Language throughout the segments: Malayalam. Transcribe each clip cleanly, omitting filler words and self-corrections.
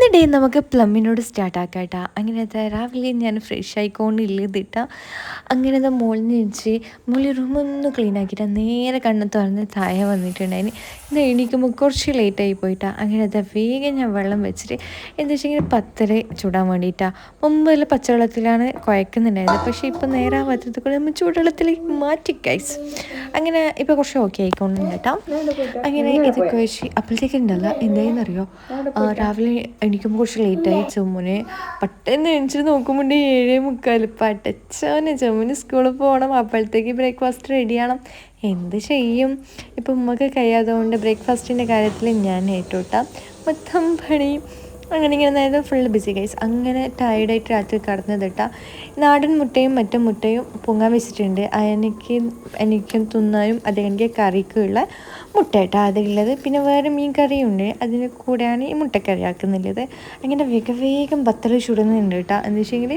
ഇന്ന് ഡേ നമുക്ക് പ്ലമ്മിനോട് സ്റ്റാർട്ടാക്കാം കേട്ടോ. അങ്ങനത്തെ രാവിലെ ഞാൻ ഫ്രഷ് ആയിക്കൊണ്ടില്ലതിട്ട അങ്ങനത്തെ മുകളിൽ നിന്ന് മുകളിൽ റൂമൊന്ന് ക്ലീൻ ആക്കിയിട്ട് നേരെ കണ്ണ് തുറന്ന് താഴെ വന്നിട്ടുണ്ടായിന്. ഇത് എണീക്കുമ്പോൾ കുറച്ച് ലേറ്റായി പോയിട്ടാണ്. അങ്ങനത്തെ വേഗം ഞാൻ വെള്ളം വെച്ചിട്ട് എന്താ വെച്ചെങ്കിൽ പത്തര ചൂടാൻ വേണ്ടിയിട്ടാണ്. മുമ്പെല്ലാം പച്ചവെള്ളത്തിലാണ് കുഴക്കുന്നുണ്ടായത്, പക്ഷേ ഇപ്പോൾ നേരെ ആ പത്രത്തിൽ കൂടെ നമ്മൾ ചൂടുവെള്ളത്തിലേക്ക് മാറ്റി ഗൈസ്. അങ്ങനെ ഇപ്പോൾ കുറച്ച് ഓക്കെ ആയിക്കൊണ്ടുണ്ട് കേട്ടോ. അങ്ങനെ ഇതൊക്കെ വെച്ച് അപ്പോഴത്തേക്കുണ്ടല്ല എന്തായെന്നറിയോ, രാവിലെ എണീക്കുമ്പോൾ കുറച്ച് ലേറ്റായി. ചുമ്മുനെ പെട്ടെന്ന് എണിച്ചിട്ട് നോക്കുമ്പോൾ 7:45 പട്ടച്ചോനെ ചുമ്മുന് സ്കൂളിൽ പോകണം. അപ്പോഴത്തേക്ക് ബ്രേക്ക്ഫാസ്റ്റ് റെഡിയാണം. എന്ത് ചെയ്യും, ഇപ്പം ഉമ്മക്ക് കഴിയാത്തതുകൊണ്ട് ബ്രേക്ക്ഫാസ്റ്റിൻ്റെ കാര്യത്തിൽ ഞാൻ ഏറ്റോട്ടാം മൊത്തം പണി. അങ്ങനെ ഇങ്ങനെ അതായത് ഫുൾ ബിസി ഗൈസ്. അങ്ങനെ ടയർഡായിട്ട് രാത്രി കടന്നതിട്ട നാടൻ മുട്ടയും മറ്റും മുട്ടയും പൊങ്ങാൻ വെച്ചിട്ടുണ്ട്. എനിക്കും തിന്നാനും അതെനിക്ക് കറിക്കുള്ള മുട്ട കേട്ടോ അതുള്ളത്. പിന്നെ വേറെ മീൻ കറിയുണ്ട്, അതിന് കൂടെയാണ് ഈ മുട്ടക്കറി ആക്കുന്നുള്ളത്. അങ്ങനെ വേഗം പത്തൽ ചുടുന്നുണ്ട് കേട്ടോ. എന്താ വെച്ചെങ്കിൽ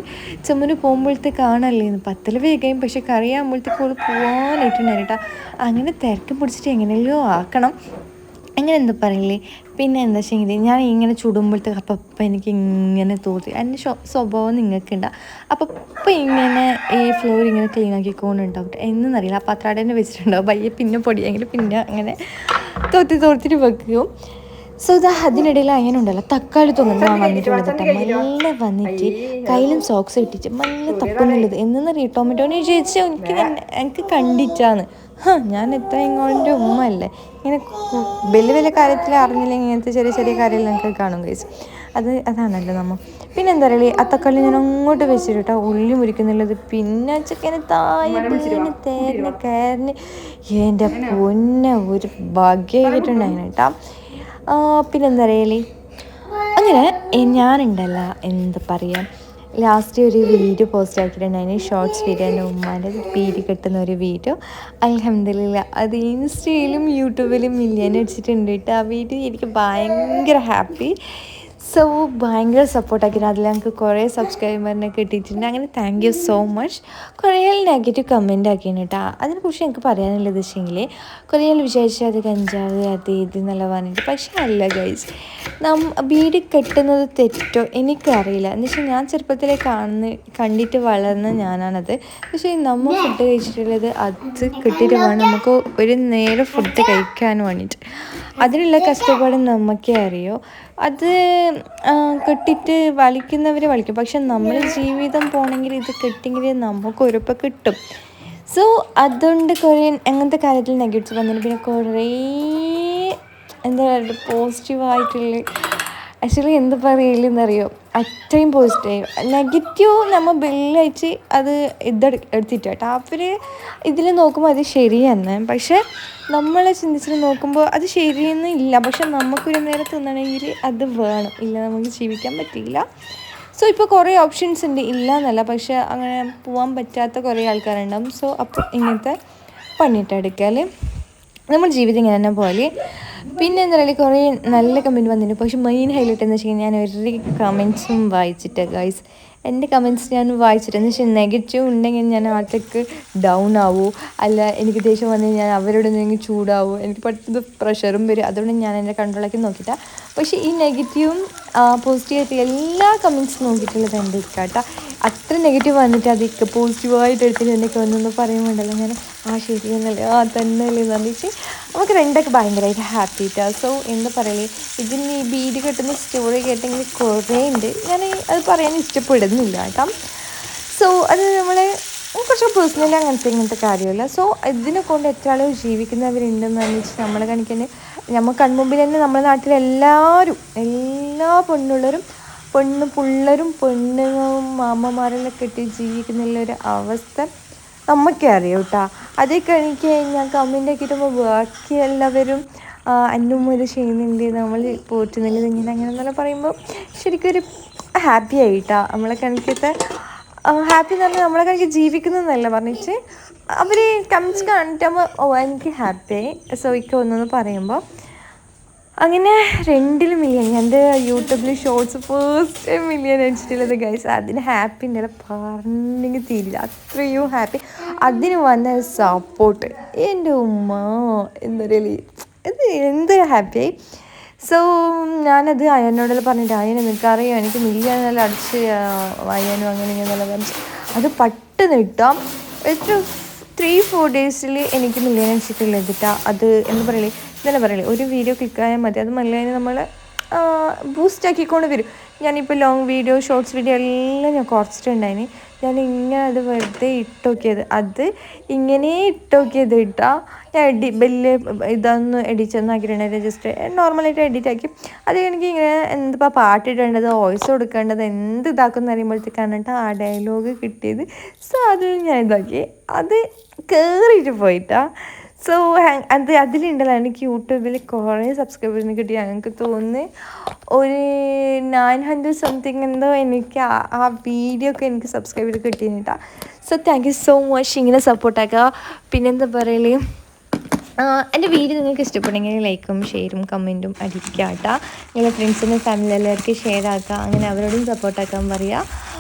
ചുമന് പോകുമ്പോഴത്തെ കാണല്ലേന്ന് പത്തൽ വേഗം, പക്ഷെ കറിയാകുമ്പോഴത്തേക്ക് അവൾ പോകാനായിട്ടുണ്ടായിരുന്നു കേട്ടോ. അങ്ങനെ തിരക്ക് പിടിച്ചിട്ട് എങ്ങനെയല്ലോ ആക്കണം. അങ്ങനെ എന്താ പറയില്ലേ. പിന്നെ എന്താ വെച്ചെങ്കിൽ ഞാൻ ഇങ്ങനെ ചുടുമ്പോഴത്തേക്ക് അപ്പം എനിക്ക് ഇങ്ങനെ തോന്നി എൻ്റെ സ്വഭാവം നിങ്ങൾക്കുണ്ടാവും. അപ്പം ഇങ്ങനെ ഈ ഫ്ലോർ ഇങ്ങനെ ക്ലീൻ ആക്കിക്കൊണ്ടുണ്ടാവും എന്നറിയില്ല. ആ പാത്രം തന്നെ വെച്ചിട്ടുണ്ടാവും. പയ്യെ പിന്നെ പൊടിയെങ്കിൽ പിന്നെ അങ്ങനെ തോർത്തിട്ട് വെക്കും. സോ അതിനിടയിൽ അങ്ങനെ ഉണ്ടല്ലോ തക്കാളി തോന്നുന്നു വന്നിട്ടുള്ളത് കേട്ടോ. മെല്ലെ വന്നിട്ട് കയ്യിലും സോക്സ് ഇട്ടിട്ട് മെല്ലെ തപ്പുന്നുള്ളത് എന്നറിയാം. ടൊമാറ്റോനെ ചോദിച്ചാൽ എനിക്ക് കണ്ടിട്ടാണ്. ഞാൻ എത്ര ഇങ്ങോട്ട് ഉമ്മ അല്ലേ ഇങ്ങനെ വലിയ കാര്യത്തിൽ അറിഞ്ഞില്ലെങ്കിൽ ഇങ്ങനത്തെ ചെറിയ കാര്യങ്ങൾ ഞങ്ങൾക്ക് കാണും ഗൈസ്. അതാണല്ലോ നമ്മൾ. പിന്നെ എന്താ പറയുക, ആ തക്കാളി ഞാൻ അങ്ങോട്ട് വെച്ചിട്ടോ ഉള്ളി മുറിക്കുന്നുള്ളത്. പിന്നെ ചിക്കന് തേരിന് കയറിന് എൻ്റെ പൊന്നെ ഒരു ഭാഗ്യമായിട്ടുണ്ടായിരുന്നു കേട്ടോ. പിന്നെന്താ പറയലേ, അങ്ങനെ ഞാനുണ്ടല്ല എന്താ പറയുക, ലാസ്റ്റ് ഒരു വീഡിയോ പോസ്റ്റ് ആക്കിയിട്ടുണ്ടായിരുന്നു. ഷോർട്സ് വീഡിയോ, എൻ്റെ ഉമ്മാൻ്റെ പീരി കെട്ടുന്ന ഒരു വീഡിയോ. അൽഹംദുലില്ലാ അത് ഇൻസ്റ്റയിലും യൂട്യൂബിലും മില്യൺ അടിച്ചിട്ടുണ്ട് കേട്ടോ. ആ വീഡിയോ എനിക്ക് ഭയങ്കര ഹാപ്പി. സോ ഭയങ്കര സപ്പോർട്ടാക്കിയിട്ട് അതിൽ ഞങ്ങൾക്ക് കുറേ സബ്സ്ക്രൈബറിനെ കിട്ടിയിട്ടുണ്ട്. അങ്ങനെ താങ്ക് യു സോ മച്ച്. കുറേ നെഗറ്റീവ് കമൻ്റ് ആക്കിയാണ് കേട്ടോ. അതിനെക്കുറിച്ച് എനിക്ക് പറയാനുള്ളത് വെച്ചെങ്കിൽ കുറേ വിചാരിച്ചാൽ അത് കഞ്ചാവ് അത് ഇത് എന്നല്ല പറഞ്ഞിട്ട്, പക്ഷേ അല്ല ഗൈസ്, ബീഡി കെട്ടുന്നത് തെറ്റോ എനിക്കറിയില്ല. എന്ന് വെച്ചാൽ ഞാൻ ചെറുപ്പത്തിലെ കണ്ടിട്ട് വളർന്ന ഞാനാണത്. പക്ഷേ നമ്മൾ ഫുഡ് കഴിച്ചിട്ടുള്ളത് അത് കെട്ടിയിട്ട് വേണം നമുക്ക് ഒരു നേരം ഫുഡ് കഴിക്കാൻ വേണ്ടിയിട്ട്. അതിനുള്ള കഷ്ടപ്പാട് നമുക്കേ അറിയോ. അത് കെട്ടിയിട്ട് വലിക്കുന്നവർ വലിക്കും, പക്ഷെ നമ്മൾ ജീവിതം പോകണമെങ്കിൽ ഇത് കെട്ടിയെങ്കിൽ നമുക്ക് ഉറപ്പ് കിട്ടും. സോ അതുകൊണ്ട് കുറേ അങ്ങനത്തെ കാര്യത്തിൽ നെഗറ്റീവ്സ് വന്നിട്ട് പിന്നെ കുറേ എന്താ പറയുക പോസിറ്റീവായിട്ടുള്ള ആക്ച്വലി എന്താ പറയില്ലെന്നറിയോ, അത്രയും പോസിറ്റീവ്. നെഗറ്റീവ് നമ്മൾ ബെല്ലയച്ച് അത് എടുത്തിട്ട് കേട്ടോ. അവർ ഇതിൽ നോക്കുമ്പോൾ അത് ശരിയെന്ന്, പക്ഷേ നമ്മളെ ചിന്തിച്ചിട്ട് നോക്കുമ്പോൾ അത് ശരിയെന്ന് ഇല്ല. പക്ഷെ നമുക്കൊരു നേരം തിന്നണമെങ്കിൽ അത് വേണം, ഇല്ല നമുക്ക് ജീവിക്കാൻ പറ്റില്ല. സോ ഇപ്പോൾ കുറേ ഓപ്ഷൻസ് ഉണ്ട്, ഇല്ല എന്നല്ല, പക്ഷേ അങ്ങനെ പോകാൻ പറ്റാത്ത കുറേ ആൾക്കാരുണ്ടാവും. സോ അപ്പോൾ ഇങ്ങനത്തെ പണിയിട്ടെടുക്കൽ നമ്മൾ ജീവിതം ഇങ്ങനെ തന്നെ പോലെ. പിന്നെ എന്താ പറയുക, കുറേ നല്ല കമൻറ്റ് വന്നിട്ടുണ്ട്. പക്ഷെ മെയിൻ ഹൈലൈറ്റ് എന്ന് വെച്ച് കഴിഞ്ഞാൽ ഞാൻ ഒരു കമൻറ്റ്സും വായിച്ചിട്ട് ഗൈസ്, എൻ്റെ കമൻറ്റ്സ് ഞാൻ വായിച്ചിട്ട് എന്ന് വെച്ചാൽ നെഗറ്റീവ് ഉണ്ടെങ്കിൽ ഞാൻ ആദ്യമൊക്കെ ഡൗൺ ആവൂ, അല്ല എനിക്ക് ദേഷ്യം വന്നു കഴിഞ്ഞാൽ അവരോട് എന്തെങ്കിലും ചൂടാവൂ, എനിക്ക് പെട്ടെന്ന് പ്രഷറും വരും. അതുകൊണ്ട് ഞാൻ എൻ്റെ കൺട്രോളാക്കി നോക്കിയിട്ടാണ്. പക്ഷേ ഈ നെഗറ്റീവും പോസിറ്റീവായിട്ട് എല്ലാ കമൻറ്റ്സും നോക്കിയിട്ടുള്ളത് എൻ്റെ ഇക്കാട്ട. അത്ര നെഗറ്റീവ് വന്നിട്ട് അതൊക്കെ പോസിറ്റീവായിട്ട് എടുത്തിട്ട് എന്നൊക്കെ ഒന്നൊന്ന് പറയുമ്പോണ്ടല്ലോ ഞാൻ ശരിയെന്നല്ലേ തന്നെ അല്ലേ എന്ന് പറഞ്ഞിട്ട് നമുക്ക് രണ്ടൊക്കെ ഭയങ്കരമായിട്ട് ഹാപ്പി ഇട്ടാണ്. സോ എന്താ പറയലേ, ഇതിന് ഈ ബീഡി കെട്ടുന്ന സ്റ്റോറി കേട്ടെങ്കിൽ കുറേ ഉണ്ട്, ഞാൻ അത് പറയാൻ ഇഷ്ടപ്പെടുന്നില്ല കേട്ടോ. സോ അത് നമ്മളെ കുറച്ച് പേഴ്സണലി ഇങ്ങനത്തെ കാര്യമല്ല. സോ ഇതിനെ കൊണ്ട് എത്ര ആളുകൾ ജീവിക്കുന്നവരുണ്ടെന്ന് പറഞ്ഞിട്ട് നമ്മളെ കാണിക്കാൻ നമ്മൾ കൺമുമ്പിൽ തന്നെ നമ്മുടെ നാട്ടിലെല്ലാവരും എല്ലാ പിള്ളേരും പെണ്ണുങ്ങളും മാമ്മമാരെല്ലാം കെട്ടി ജീവിക്കുന്നുള്ളൊരു അവസ്ഥ നമുക്കേ അറിയാം കേട്ടോ. അതൊക്കെ എനിക്ക് ഞാൻ കമൻ്റ് ആക്കിയിട്ടുമ്പോൾ ബാക്കി എല്ലാവരും അന്നും ഇത് ചെയ്യുന്നുണ്ട്, നമ്മൾ പോറ്റുന്നില്ല ഇങ്ങനെ അങ്ങനെയെന്നെല്ലാം പറയുമ്പോൾ ശരിക്കും ഒരു ഹാപ്പി ആയിട്ടാണ്. നമ്മളെ കണക്കത്തെ ഹാപ്പി എന്ന് പറഞ്ഞാൽ നമ്മളെ കണക്ക് ജീവിക്കുന്നതെന്നല്ല പറഞ്ഞിട്ട് അവർ കമൻസ് കാണിക്കുമ്പോൾ എനിക്ക് ഹാപ്പിയായി. സോ ഇക്ക് ഒന്നെന്ന് പറയുമ്പോൾ അങ്ങനെ 2 മില്യൺ എൻ്റെ യൂട്യൂബിൽ ഷോർട്സ് ഫസ്റ്റ് മില്യൺ അടിച്ചിട്ടുള്ളത് ഗൈസ്. അതിന് ഹാപ്പി ഉണ്ടല്ലോ പറഞ്ഞെങ്കിൽ തീരില്ല, അത്രയും ഹാപ്പി. അതിന് വന്ന സപ്പോർട്ട് എൻ്റെ ഉമ്മ എന്താ പറയുക, ഇത് എന്തൊരു ഹാപ്പിയായി. സോ ഞാനത് അയനോടെല്ലാം പറഞ്ഞിട്ട് അയനെ നിനക്കറിയാം എനിക്ക് മില്ലിയാനെല്ലാം അടിച്ച് അയനും അങ്ങനെ ഇങ്ങനെയെല്ലാം കാണിച്ച് അത് പെട്ടെന്ന് കിട്ടാം ഒരു 3-4 ഡേയ്സിൽ എനിക്ക് മില്ലിയൻ അടിച്ചിട്ടുള്ള എത്തിട്ടാ അത് എന്താ പറയലേ ഇതെല്ലാം പറയലേ ഒരു വീഡിയോ ക്ലിക്കായാൽ മതി അത് മില്ലിയനെ നമ്മൾ ബൂസ്റ്റ് ആക്കിക്കൊണ്ട് വരും. ഞാനിപ്പോൾ ലോങ് വീഡിയോ ഷോർട്സ് വീഡിയോ എല്ലാം ഞാൻ കുറച്ചിട്ടുണ്ടായിന്. ഞാൻ ഇങ്ങനെ അത് വെറുതെ ഇട്ടോക്കിയത് അത് ഇങ്ങനെ ഇട്ടോക്കിയത് ഇട്ടാ ഞാൻ വലിയ ഇതൊന്നും എഡിറ്റൊന്നും ആക്കിയിട്ടുണ്ടായില്ല. ജസ്റ്റ് നോർമലായിട്ട് എഡിറ്റ് ആക്കി അത് എനിക്ക് ഇങ്ങനെ എന്തിപ്പോൾ പാട്ടിടേണ്ടത് വോയിസ് കൊടുക്കേണ്ടത് എന്ത് ഇതാക്കുന്ന അറിയുമ്പോഴത്തേക്കാണ് കേട്ടോ ആ ഡയലോഗ് കിട്ടിയത്. സോ അത് ഞാൻ ഇതാക്കി അത് കയറിയിട്ട് പോയിട്ടാ. സോ അതിലുണ്ടല്ലോ എനിക്ക് യൂട്യൂബിൽ കുറേ സബ്സ്ക്രൈബേഴ്സിന് കിട്ടി. ഞങ്ങൾക്ക് തോന്നുന്നു ഒരു 900 സംതിങ് എന്തോ എനിക്ക് ആ വീഡിയോ ഒക്കെ എനിക്ക് സബ്സ്ക്രൈബ് ചെയ്ത് കിട്ടിയിട്ടാ. So thank you so much ഇങ്ങനെ സപ്പോർട്ടാക്കുക. പിന്നെന്താ പറയല് എൻ്റെ വീഡിയോ നിങ്ങൾക്ക് ഇഷ്ടപ്പെടുമെങ്കിൽ ലൈക്കും ഷെയറും കമൻറ്റും അടിക്കുക കേട്ടോ. നിങ്ങളുടെ ഫ്രണ്ട്സിനും ഫാമിലി എല്ലാവർക്കും ഷെയർ ആക്കുക. അങ്ങനെ അവരോടും സപ്പോർട്ടാക്കാൻ പറയുക.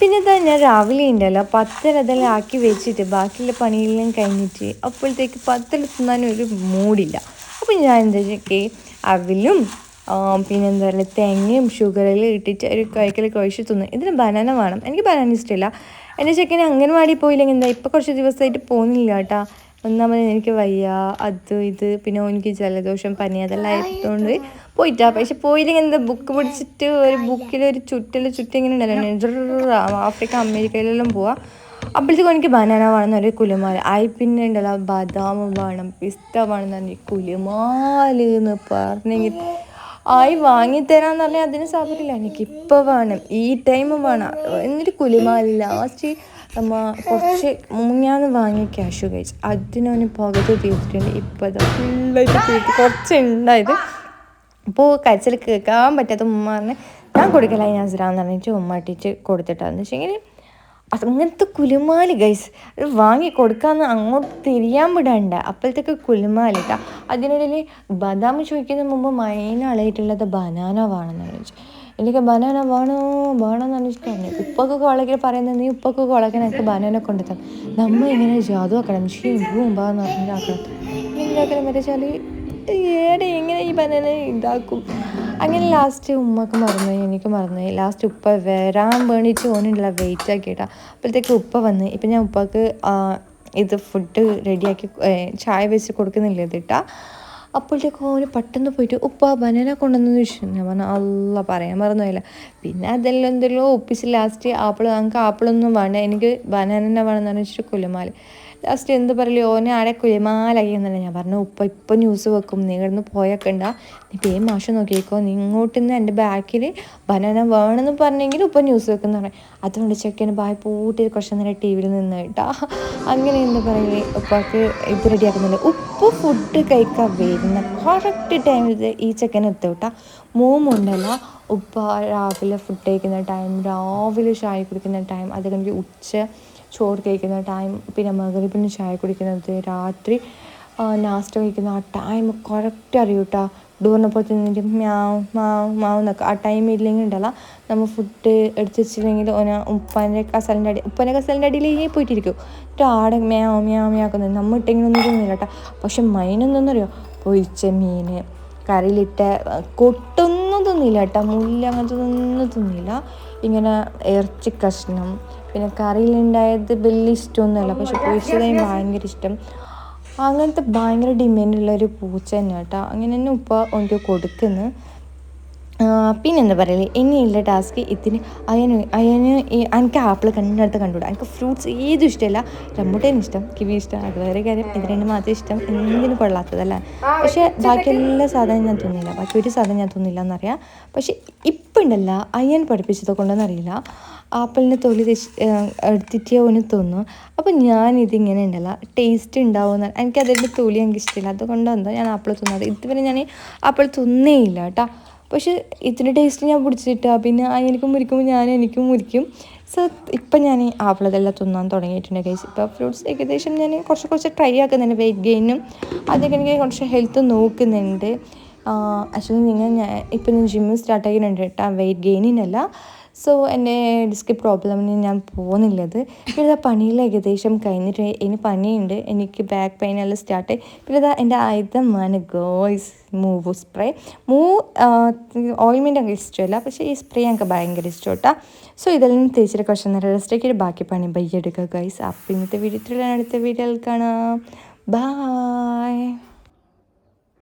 പിന്നെ എന്താ ഞാൻ രാവിലെ ഉണ്ടല്ലോ 10 അതെല്ലാം ആക്കി വെച്ചിട്ട് ബാക്കിയുള്ള പണിയെല്ലാം കഴിഞ്ഞിട്ട് അപ്പോഴത്തേക്ക് 10 തിന്നാനും ഒരു മൂടില്ല. അപ്പോൾ ഞാൻ എന്താ വെച്ചാൽ അവിലും പിന്നെന്താ പറയുക തേങ്ങയും ഷുഗറിൽ ഇട്ടിട്ട് ഒരു കഴിക്കൽ കഴിച്ച് തിന്നു. ഇതിന് ബനാന വേണം. എനിക്ക് ബനാന ഇഷ്ടമില്ല. എൻ്റെ ചെക്കന് അംഗൻവാടി പോയില്ലെങ്കിൽ എന്താ ഇപ്പോൾ കുറച്ച് ദിവസമായിട്ട് പോകുന്നില്ല കേട്ടോ. ഒന്നാമത് എനിക്ക് വയ്യ അത് ഇത് പിന്നെ എനിക്ക് ജലദോഷം പനി അതെല്ലാം ആയതുകൊണ്ട് പോയിട്ടാ. പക്ഷെ പോയില്ലെങ്കിൽ എന്താ ബുക്ക് പിടിച്ചിട്ട് ഒരു ബുക്കിലൊരു ചുറ്റി ഇങ്ങനെ ഉണ്ടല്ലോ ആഫ്രിക്ക അമേരിക്കയിലെല്ലാം പോവാം. അപ്പോഴത്തേക്കും എനിക്ക് ബനാന വേണമെന്നൊരു കുലുമാൽ ആയി. പിന്നെ ഉണ്ടല്ലോ ബദാം വേണം പിസ്ത വേണം എന്ന് കുലുമാൽ എന്ന് പറഞ്ഞെങ്കിൽ ആയി വാങ്ങിത്തരാന്ന് പറഞ്ഞാൽ അതിന് സാധിക്കില്ല. എനിക്കിപ്പോൾ വേണം ഈ ടൈം വേണം എന്നിട്ട് കുലുമാൽ ലാസ്റ്റ് നമ്മ കുറച്ച് മുങ്ങാന്ന് വാങ്ങി ക്യാഷ് കഴിച്ച് അതിനവന് പകുതി തീർത്തിട്ടുണ്ട്. ഇപ്പോൾ അത് ഫുള്ളായിട്ട് തീർത്ത് കുറച്ചുണ്ടായത്. അപ്പോൾ കരച്ചിൽ കേൾക്കാൻ പറ്റാത്ത ഉമ്മ പറഞ്ഞ് ഞാൻ കൊടുക്കലായി നസറാന്ന് പറഞ്ഞിട്ട് ഉമ്മ ഇട്ടിട്ട് കൊടുത്തിട്ടാന്ന് വെച്ചെങ്കിൽ അങ്ങനത്തെ കുലുമാല് ഗൈസ് അത് വാങ്ങി കൊടുക്കാമെന്ന് അങ്ങോട്ട് തിരിയാൻ വിടണ്ട. അപ്പോഴത്തേക്ക് കുലുമാലിട്ടാ. അതിനിടയിൽ ബദാം ചോദിക്കുന്ന മുമ്പ് മെയിനാളായിട്ടുള്ളത് ബനാന വേണമെന്ന് ചോദിച്ചു. എനിക്ക് ബനാന വേണമെന്ന് പറഞ്ഞിട്ടാണ് ഉപ്പൊക്കെ വളകി പറയുന്നത്. നീ ഉപ്പൊക്കെ വളക്കാൻ എനിക്ക് ബനാന കൊണ്ടുത്താം നമ്മൾ ഇങ്ങനെ ജാതു ആക്കണം ഷീമ്പാന്ന് പറഞ്ഞിട്ടാക്കണം എന്താക്കണം വെച്ചാൽ ഏടെ എങ്ങനെ ഈ ബനാന ഇതാക്കും. അങ്ങനെ ലാസ്റ്റ് ഉമ്മക്ക് മറന്നുപോയി എനിക്ക് മറന്നുപോയി. ലാസ്റ്റ് ഉപ്പ വരാൻ വേണ്ടിയിട്ട് ഓനുള്ള വെയിറ്റ് ആക്കിയിട്ടാ. അപ്പോഴത്തേക്ക് ഉപ്പ വന്ന് ഇപ്പം ഞാൻ ഉപ്പക്ക് ഇത് ഫുഡ് റെഡിയാക്കി ചായ വെച്ച് കൊടുക്കുന്നില്ല ഇതിട്ടാ. അപ്പോഴത്തേക്കും ഓന് പെട്ടെന്ന് പോയിട്ട് ഉപ്പ ബനാന കൊണ്ടുവന്നു ചോദിച്ചു. ഞാൻ പറഞ്ഞു അല്ല പറയാൻ മറന്നുപോയില്ല. പിന്നെ അതെല്ലാം എന്തെല്ലോ ഒപ്പിച്ച് ലാസ്റ്റ് ഞങ്ങൾക്ക് ആപ്പിളൊന്നും വേണ്ട എനിക്ക് ബനാന വേണമെന്ന് വെച്ചിട്ട് കുലുമാൽ ലാസ്റ്റ് എന്ത് പറയല് ഓനെ ആടെ കുലുമാലായി എന്നല്ല ഞാൻ പറഞ്ഞു. ഇപ്പം ന്യൂസ് വെക്കും നീ കിടന്ന് പോയൊക്കെണ്ട നീ പേ മാഷം നോക്കിയേക്കോ നീ ഇങ്ങോട്ട് നിന്ന് എൻ്റെ ബാക്കിൽ ബനാന വേണമെന്ന് പറഞ്ഞെങ്കിൽ ഉപ്പം ന്യൂസ് വെക്കുന്ന പറഞ്ഞു. അതുകൊണ്ട് ചെക്കന് ബായ് പൂട്ടി കുറച്ച് നേരം ടി വിയിൽ നിന്ന് കേട്ടാ. അങ്ങനെ എന്താ പറയല് ഉപ്പാക്ക് ഇത് റെഡിയാക്കുന്നുണ്ട്. ഉപ്പ് ഫുഡ് കഴിക്കാൻ വരുന്ന കറക്റ്റ് ടൈമിൽ ഈ ചെക്കൻ എത്തും കേട്ടാ. മോമുണ്ടല്ല ഉപ്പ രാവിലെ ഫുഡ് കഴിക്കുന്ന ടൈം രാവിലെ ചായ കുടിക്കുന്ന ടൈം അത് കഴിഞ്ഞ് ഉച്ച ചോറ് കഴിക്കുന്ന ടൈം പിന്നെ മഗ്‌രിബിന് ചായ കുടിക്കുന്നത് രാത്രി നാസ്ത കഴിക്കുന്ന ആ ടൈം കറക്റ്റ് അറിയും കേട്ടോ. ഡോറിനപ്പുറത്ത് നിന്നിട്ട് മാവ് എന്നൊക്കെ ആ ടൈം ഇല്ലെങ്കിൽ ഉണ്ടല്ലോ നമ്മൾ ഫുഡ് എടുത്ത് വെച്ചില്ലെങ്കിൽ ഉപ്പാൻ്റെ കസലിൻ്റെ അടിയിലേ പോയിട്ടിരിക്കും. ആടെ മ്യാക്കുന്നത് നമ്മൾ ഇട്ടെങ്കിലൊന്നും തോന്നില്ല കേട്ടോ. പക്ഷെ മൈനൊന്നറിയോ പൊരിച്ച മീൻ കറിയിലിട്ട കൊട്ടൊന്നും തിന്നില്ല കേട്ടോ. മുല്ല അങ്ങനത്തെ ഒന്നും തിന്നില്ല. ഇങ്ങനെ ഇറച്ചി കഷ്ണം പിന്നെ കറിയിലുണ്ടായത് വലിയ ഇഷ്ടമൊന്നുമല്ല. പക്ഷെ പൊരിച്ചതായും ഭയങ്കര ഇഷ്ടം. അങ്ങനത്തെ ഭയങ്കര ഡിമാൻഡുള്ളൊരു പൂച്ച തന്നെ കേട്ടോ. അങ്ങനെ തന്നെ ഉപ്പ എനിക്ക് കൊടുക്കുന്നു. പിന്നെന്താ പറയല് ഇനിയുള്ള ടാസ്ക് ഇതിന് അയന് എനിക്ക് ആപ്പിൾ കണ്ടുകൂടാ. എനിക്ക് ഫ്രൂട്ട്സ് ഏതും ഇഷ്ടമല്ല. റംബൂട്ടാൻ ഇഷ്ടം കിവി ഇഷ്ടം അത് വേറെ കാര്യം. ഇത് രണ്ടും മാത്രം ഇഷ്ടം. എന്തിനും കൊള്ളാത്തതല്ല. പക്ഷേ ബാക്കി എല്ലാ സാധനവും ഞാൻ തിന്നില്ല. ബാക്കി ഒരു സാധനം ഞാൻ തിന്നില്ല എന്നറിയാം. പക്ഷെ ഇപ്പം ഉണ്ടല്ല അയ്യൻ പഠിപ്പിച്ചത് കൊണ്ടൊന്നറിയില്ല ആപ്പിളിൻ്റെ തൊലി എടുത്തിട്ട് ഒന്ന് തിന്നു. അപ്പോൾ ഞാനിതിങ്ങനെ ഉണ്ടല്ല ടേസ്റ്റ് ഉണ്ടാവുമെന്ന് എനിക്കതിൻ്റെ തൊലി എനിക്ക് ഇഷ്ടമില്ല. അതുകൊണ്ടെന്തോ ഞാൻ ആപ്പിൾ തിന്നത്. ഇതുവരെ ഞാൻ ആപ്പിൾ തിന്നേയില്ല കേട്ടോ. പക്ഷെ ഇതിൻ്റെ ടേസ്റ്റ് ഞാൻ പിടിച്ചിട്ടാ. പിന്നെ എനിക്കും മുരിക്കുമ്പോൾ എനിക്കും മുരിക്കും. സോ ഇപ്പം ഞാൻ ആപ്പിളതെല്ലാം തിന്നാൻ തുടങ്ങിയിട്ടുണ്ട് ഗൈസ്. ഇപ്പോൾ ഫ്രൂട്ട്സ് ഏകദേശം ഞാൻ കുറച്ച് ട്രൈ ആക്കുന്നുണ്ട്. വെയിറ്റ് ഗെയിനും അതൊക്കെ എനിക്ക് കുറച്ച് ഹെൽത്ത് നോക്കുന്നുണ്ട്. ആക്ച്വലി ഞാൻ ഇപ്പം ഞാൻ ജിമ്മ് സ്റ്റാർട്ട് ആക്കിയിട്ടുണ്ട് കേട്ടോ, വെയിറ്റ് ഗെയിനിനല്ല. സോ എൻ്റെ ഡിസ്ക് പ്രോബ്ലമിന് ഞാൻ പോകുന്നില്ലത്. പിന്നെ ഇതാ പണിയിൽ ഏകദേശം കഴിഞ്ഞിട്ട് ഇനി പണിയുണ്ട്, എനിക്ക് ബാക്ക് പെയിനെല്ലാം സ്റ്റാർട്ട്. പിന്നെ ഇതാ എൻ്റെ ആയുധമാണ് ഗോയ്സ് മൂവ് സ്പ്രേ. ഓയിൻമെൻറ്റ് എനിക്ക് ഇഷ്ടമല്ല, പക്ഷേ ഈ സ്പ്രേ ഞങ്ങൾക്ക് ഭയങ്കര ഇഷ്ടം കേട്ടോ. സോ ഇതെല്ലാം തേച്ചിട്ട് കുറച്ച് നേരം റെസ്റ്റൊക്കെ ബാക്കി പണി ബയ്യെടുക്കുക ഗൈസ്. അപ്പം ഇന്നത്തെ വീഡിയോ അടുത്ത വീഡിയോയിൽ കാണാം. ബായ്.